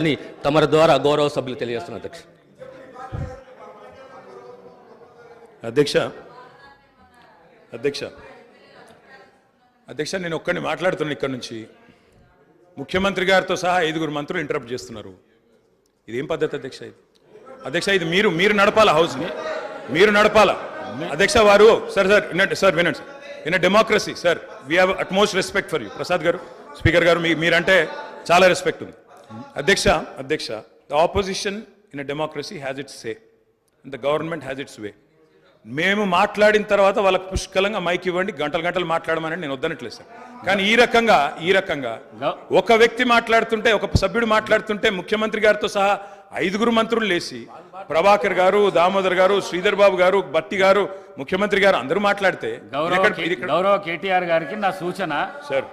అని తమరి ద్వారా గౌరవ సభ్యులు తెలియజేస్తున్నారు అధ్యక్ష. అధ్యక్ష అధ్యక్ష నేను ఒక్కడిని మాట్లాడుతున్నాను ఇక్కడ నుంచి. ముఖ్యమంత్రి గారితో సహా 5 మంత్రులు ఇంటరప్ట్ చేస్తున్నారు. ఇదేం పద్ధతి అధ్యక్ష? ఇది అధ్యక్ష ఇది మీరు నడపాలా, హౌస్ని మీరు నడపాలా అధ్యక్ష. వారు సార్ వినండి. In a democracy sir we have utmost respect for you. Prasad garu, speaker garu, మీరంటే చాలా రెస్పెక్ట్ ఉంది అధ్యక్ష. The opposition in a democracy has its say and the government has its way. మేము మాట్లాడిన తర్వాత వాళ్ళకి పుష్కలంగా మైక్ ఇవ్వండి, గంటలు మాట్లాడమని నేను వద్దనట్లేదు సార్. కానీ ఈ రకంగా ఒక వ్యక్తి మాట్లాడుతుంటే, ఒక సభ్యుడు మాట్లాడుతుంటే ముఖ్యమంత్రి గారితో సహా 5 మంత్రులు లేచి ప్రభాకర్ గారు, దామోదర్ గారు, శ్రీధర్ బాబు గారు, బట్టి గారు, ముఖ్యమంత్రి గారు అందరూ మాట్లాడితే గౌరవ కేటీఆర్ గారికి నా సూచన సార్,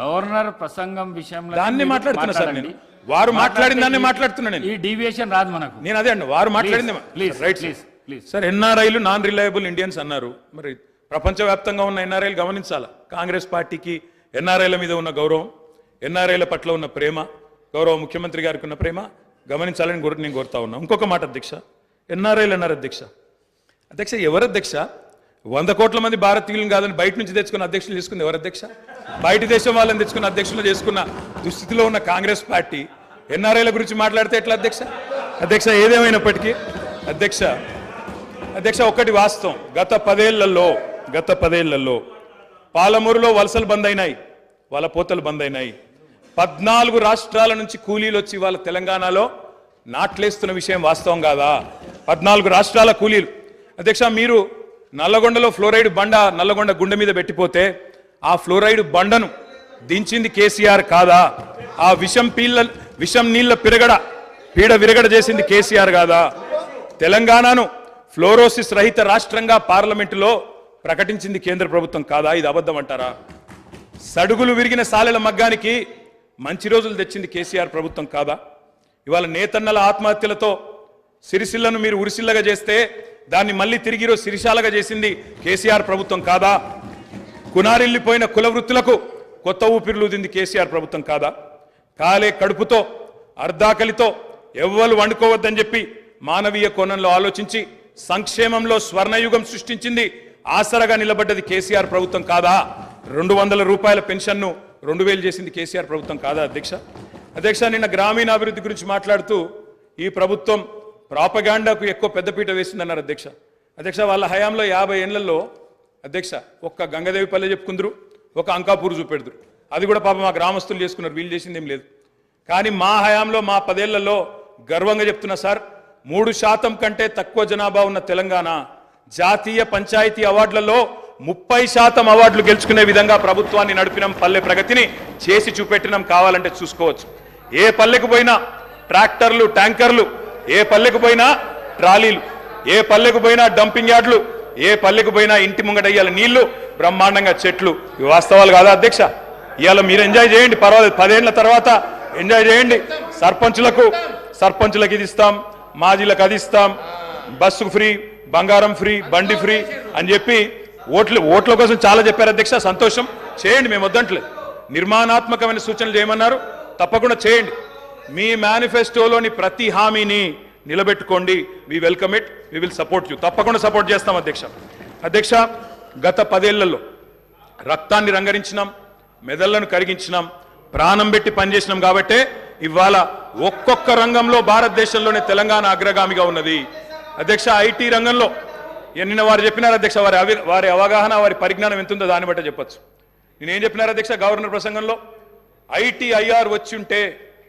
గవర్నర్ ప్రసంగం విషయంలో దాన్ని మాట్లాడుతున్నా సార్. నేను వారు మాట్లాడిన దాన్ని మాట్లాడుతున్నా. ఈ డీవియేషన్ రాదు మనకు. నేను అదే అండి, వారు మాట్లాడింది రైట్ సార్. ఎన్ఆర్ఐలు నాన్ రిలయబుల్ ఇండియన్స్ అన్నారు. మరి ప్రపంచవ్యాప్తంగా ఉన్న ఎన్ఆర్ఐలు గమనించాలా. కాంగ్రెస్ పార్టీకి ఎన్ఆర్ఐల మీద ఉన్న గౌరవం, ఎన్ఆర్ఐల పట్ల ఉన్న ప్రేమ, గౌరవ ముఖ్యమంత్రి గారికి ఉన్న ప్రేమ గమనించాలని నేను కోరుతా ఉన్నా. ఇంకొక మాట అధ్యక్ష, ఎన్ఆర్ఐలు అన్నారు అధ్యక్ష ఎవరు అధ్యక్ష? 100 కోట్ల మంది భారతీయులను కాదని బయట నుంచి తెచ్చుకున్న అధ్యక్షులు చేసుకుంది ఎవరు అధ్యక్ష? బయట దేశం వాళ్ళని తెచ్చుకున్న అధ్యక్షులు చేసుకున్న దుస్థితిలో ఉన్న కాంగ్రెస్ పార్టీ ఎన్ఆర్ఐల గురించి మాట్లాడితే ఎట్లా అధ్యక్ష? ఏదేమైనప్పటికీ అధ్యక్ష ఒకటి వాస్తవం, గత 10 ఏళ్లలో పాలమూరులో వలసలు బంద్ అయినాయి, వాళ్ళ పోతలు బంద్ అయినాయి. 14 రాష్ట్రాల నుంచి కూలీలు వచ్చి వాళ్ళ తెలంగాణలో నాట్లేస్తున్న విషయం వాస్తవం కాదా? 14 రాష్ట్రాల కూలీలు అధ్యక్ష. మీరు నల్లగొండలో ఫ్లోరైడ్ బండ నల్లగొండ గుండె మీద పెట్టిపోతే ఆ ఫ్లోరైడ్ బండను దించింది కేసీఆర్ కాదా? ఆ విషం నీళ్ల పీడ విరగడ చేసింది కేసీఆర్ కాదా? తెలంగాణను ఫ్లోరోసిస్ రహిత రాష్ట్రంగా పార్లమెంటులో ప్రకటించింది కేంద్ర ప్రభుత్వం కాదా? ఇది అబద్ధం అంటారా? సడుగులు విరిగిన సాలెల మగ్గానికి మంచి రోజులు తెచ్చింది కేసీఆర్ ప్రభుత్వం కాదా? ఇవాళ నేతన్నల ఆత్మహత్యలతో సిరిసిల్లను మీరు ఉరిసిల్లగా చేస్తే దాన్ని మళ్ళీ తిరిగి సిరిశాలగా చేసింది కేసీఆర్ ప్రభుత్వం కాదా? కునారిల్లిపోయిన కుల వృత్తులకు కొత్త ఊపిరులుదింది కేసీఆర్ ప్రభుత్వం కాదా? కాలే కడుపుతో అర్ధాకలితో ఎవ్వరు వండుకోవద్దని చెప్పి మానవీయ కోణంలో ఆలోచించి సంక్షేమంలో స్వర్ణయుగం సృష్టించింది, ఆసరగా నిలబడ్డది కేసీఆర్ ప్రభుత్వం కాదా? 200 రూపాయల పెన్షన్ను 2000 చేసింది కేసీఆర్ ప్రభుత్వం కాదా అధ్యక్ష? నిన్న గ్రామీణాభివృద్ధి గురించి మాట్లాడుతూ ఈ ప్రభుత్వం ప్రాపగాండాకు ఎక్కువ పెద్దపీట వేసిందన్నారు అధ్యక్ష. వాళ్ళ హయాంలో 50 ఏళ్లలో అధ్యక్ష ఒక్క గంగదేవి పల్లె చెప్పుకుందరు, ఒక అంకాపూర్ చూపెడుదురు. అది కూడా పాప మా గ్రామస్తులు చేసుకున్నారు, వీళ్ళు చేసింది ఏం లేదు. కానీ మా హయాంలో మా 10 ఏళ్లలో గర్వంగా చెప్తున్నా సార్, 3% కంటే తక్కువ జనాభా ఉన్న తెలంగాణ జాతీయ పంచాయతీ అవార్డులలో 30% అవార్డులు గెలుచుకునే విధంగా ప్రభుత్వాన్ని నడిపినాం. పల్లె ప్రగతిని చేసి చూపెట్టినాం. కావాలంటే చూసుకోవచ్చు. ఏ పల్లెకు పోయినా ట్రాక్టర్లు, ట్యాంకర్లు, ఏ పల్లెకు పోయినా ట్రాలీలు, ఏ పల్లెకు పోయినా డంపింగ్ యార్డులు, ఏ పల్లెకు పోయినా ఇంటి ముంగటయ్యాల నీళ్లు, బ్రహ్మాండంగా చెట్లు. ఇవి వాస్తవాలు కాదా అధ్యక్ష? ఇవాళ మీరు ఎంజాయ్ చేయండి, పర్వాలేదు. 10 ఏళ్ల తర్వాత ఎంజాయ్ చేయండి. సర్పంచులకు ఇది ఇస్తాం, మాజీలకు అది ఇస్తాం, బస్సు ఫ్రీ, బంగారం ఫ్రీ, బండి ఫ్రీ అని చెప్పి ఓట్ల కోసం చాలా చెప్పారు అధ్యక్ష. సంతోషం, చేయండి, మేము వద్దంటలేదు. నిర్మాణాత్మకమైన సూచనలు చేయమన్నారు, తప్పకుండా చేయండి. మీ మేనిఫెస్టోలోని ప్రతి హామీని నిలబెట్టుకోండి. We welcome it, we will support you. తప్పకుండా సపోర్ట్ చేస్తాం అధ్యక్ష. గత 10 ఏళ్లలో రక్తాన్ని రంగరించినాం, మెదళ్లను కరిగించినాం, ప్రాణం పెట్టి పనిచేసినాం. కాబట్టే ఇవాళ ఒక్కొక్క రంగంలో భారతదేశంలోనే తెలంగాణ అగ్రగామిగా ఉన్నది అధ్యక్ష. ఐటీ రంగంలో నిన్న వారు చెప్పినారు అధ్యక్ష, వారి అవగాహన, వారి పరిజ్ఞానం ఎంతుందో దాన్ని బట్టే చెప్పచ్చు. నేనేం చెప్పినారు అధ్యక్ష గవర్నర్ ప్రసంగంలో? ITIR వచ్చి ఉంటే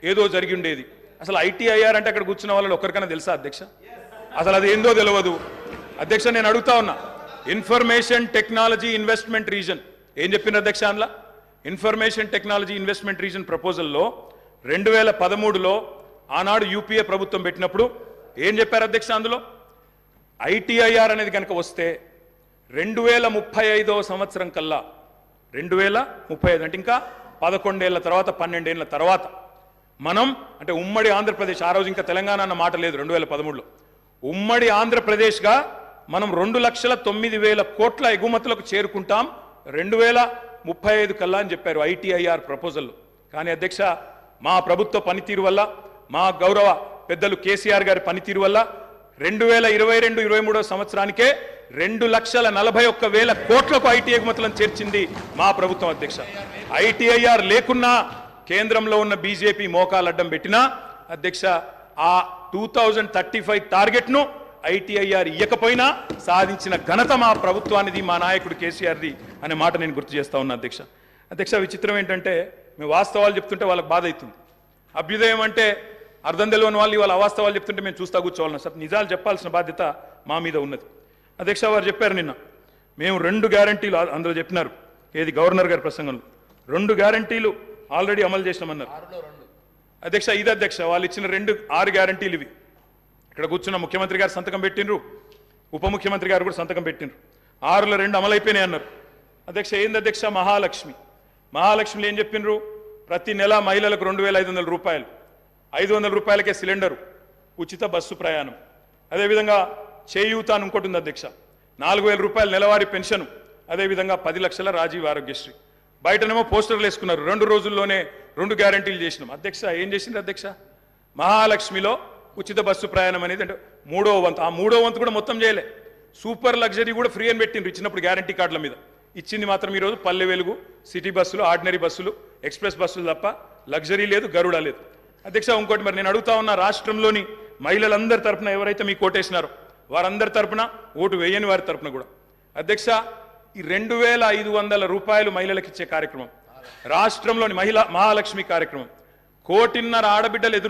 ఏదో జరిగి ఉండేది. అసలు ITIR అంటే అక్కడ కూర్చున్న వాళ్ళు ఒక్కరికైనా తెలుసా అధ్యక్ష? అసలు అది ఏందో తెలియదు అధ్యక్ష. నేను అడుగుతా ఉన్నా, ఇన్ఫర్మేషన్ టెక్నాలజీ ఇన్వెస్ట్మెంట్ రీజన్ ఏం చెప్పిన అధ్యక్ష? అందులో ఇన్ఫర్మేషన్ టెక్నాలజీ ఇన్వెస్ట్మెంట్ రీజన్ ప్రపోజల్లో 2013లో ఆనాడు UPA ప్రభుత్వం పెట్టినప్పుడు ఏం చెప్పారు అధ్యక్ష? అందులో ITIR అనేది కనుక వస్తే 2035వ సంవత్సరం కల్లా, 2035 అంటే ఇంకా 11 ఏళ్ల తర్వాత, 12 ఏళ్ల తర్వాత మనం అంటే ఉమ్మడి ఆంధ్రప్రదేశ్, ఆ రోజు ఇంకా తెలంగాణ అన్న మాట లేదు, 2013లో ఉమ్మడి ఆంధ్రప్రదేశ్గా మనం 2,09,000 కోట్ల ఎగుమతులకు చేరుకుంటాం 2035 కల్లా అని చెప్పారు ITIR ప్రపోజల్లో. కానీ అధ్యక్ష మా ప్రభుత్వ పనితీరు వల్ల, మా గౌరవ పెద్దలు కేసీఆర్ గారి పనితీరు వల్ల 2022-23 సంవత్సరానికే 2,41,000 కోట్లకు ఐటీ ఎగుమతులను చేర్చింది మా ప్రభుత్వం అధ్యక్ష. ఐటీఐఆర్ లేకున్నా కేంద్రంలో ఉన్న బీజేపీ మోకాలు అడ్డం పెట్టినా అధ్యక్ష ఆ 2035 టార్గెట్ను ఐటీఐఆర్ ఇయ్యకపోయినా సాధించిన ఘనత మా ప్రభుత్వానిది, మా నాయకుడు కేసీఆర్ది అనే మాట నేను గుర్తు చేస్తా ఉన్నా అధ్యక్ష. అధ్యక్ష విచిత్రం ఏంటంటే మేము వాస్తవాలు చెప్తుంటే వాళ్ళకి బాధ అవుతుంది. అభ్యుదయం అంటే అర్థం తెలియని వాళ్ళు ఇవాళ అవాస్తవాలు చెప్తుంటే మేము చూస్తా కూర్చోవాలన్నా సార్, నిజాలు చెప్పాల్సిన బాధ్యత మా మీద ఉన్నది. అధ్యక్ష వారు చెప్పారు నిన్న మేము 2 గ్యారంటీలు అందులో చెప్పినారు, ఏది గవర్నర్ గారి ప్రసంగంలో 2 గ్యారంటీలు ఆల్రెడీ అమలు చేసినామన్నారు అధ్యక్ష. ఇది అధ్యక్ష వాళ్ళు ఇచ్చిన 6 గ్యారంటీలు ఇవి. ఇక్కడ కూర్చున్న ముఖ్యమంత్రి గారు సంతకం పెట్టినరు, ఉప ముఖ్యమంత్రి గారు కూడా సంతకం పెట్టినరు. 6లో 2 అమలైపోయినాయి అన్నారు అధ్యక్ష. ఏంది అధ్యక్ష మహాలక్ష్మిలో ఏం చెప్పినరు? ప్రతి నెల మహిళలకు 2,500 రూపాయలు, 500 రూపాయలకే సిలిండరు, ఉచిత బస్సు ప్రయాణం. అదేవిధంగా చేయూత అని ఇంకోటి ఉంది అధ్యక్ష, 4,000 రూపాయల నెలవారీ పెన్షన్, అదేవిధంగా 10 లక్షల రాజీవ్ ఆరోగ్యశ్రీ. బయటనేమో పోస్టర్లు వేసుకున్నారు, 2 రోజుల్లోనే 2 గ్యారంటీలు చేసినాం అధ్యక్ష. ఏం చేసింది అధ్యక్ష? మహాలక్ష్మిలో ఉచిత బస్సు ప్రయాణం అనేది అంటే 3వ వంతు, ఆ 3వ వంతు కూడా మొత్తం చేయలే. సూపర్ లగ్జరీ కూడా ఫ్రీ అని పెట్టిండ్రు ఇచ్చినప్పుడు గ్యారంటీ కార్డుల మీద. ఇచ్చింది మాత్రం ఈరోజు పల్లె వెలుగు, సిటీ బస్సులు, ఆర్డినరీ బస్సులు, ఎక్స్ప్రెస్ బస్సులు తప్ప లగ్జరీ లేదు, గరుడ లేదు అధ్యక్ష. ఇంకోటి మరి నేను అడుగుతా ఉన్న, రాష్ట్రంలోని మహిళలందరి తరపున ఎవరైతే మీకు ఓటేసినారో వారందరి తరపున, ఓటు వేయని వారి తరపున కూడా అధ్యక్ష ఈ 2,500 రూపాయలు మహిళలకు ఇచ్చే కార్యక్రమం, రాష్ట్రంలోని మహాలక్ష్మి కార్యక్రమం, 1,500,000 ఆడబిడ్డలు ఎదురు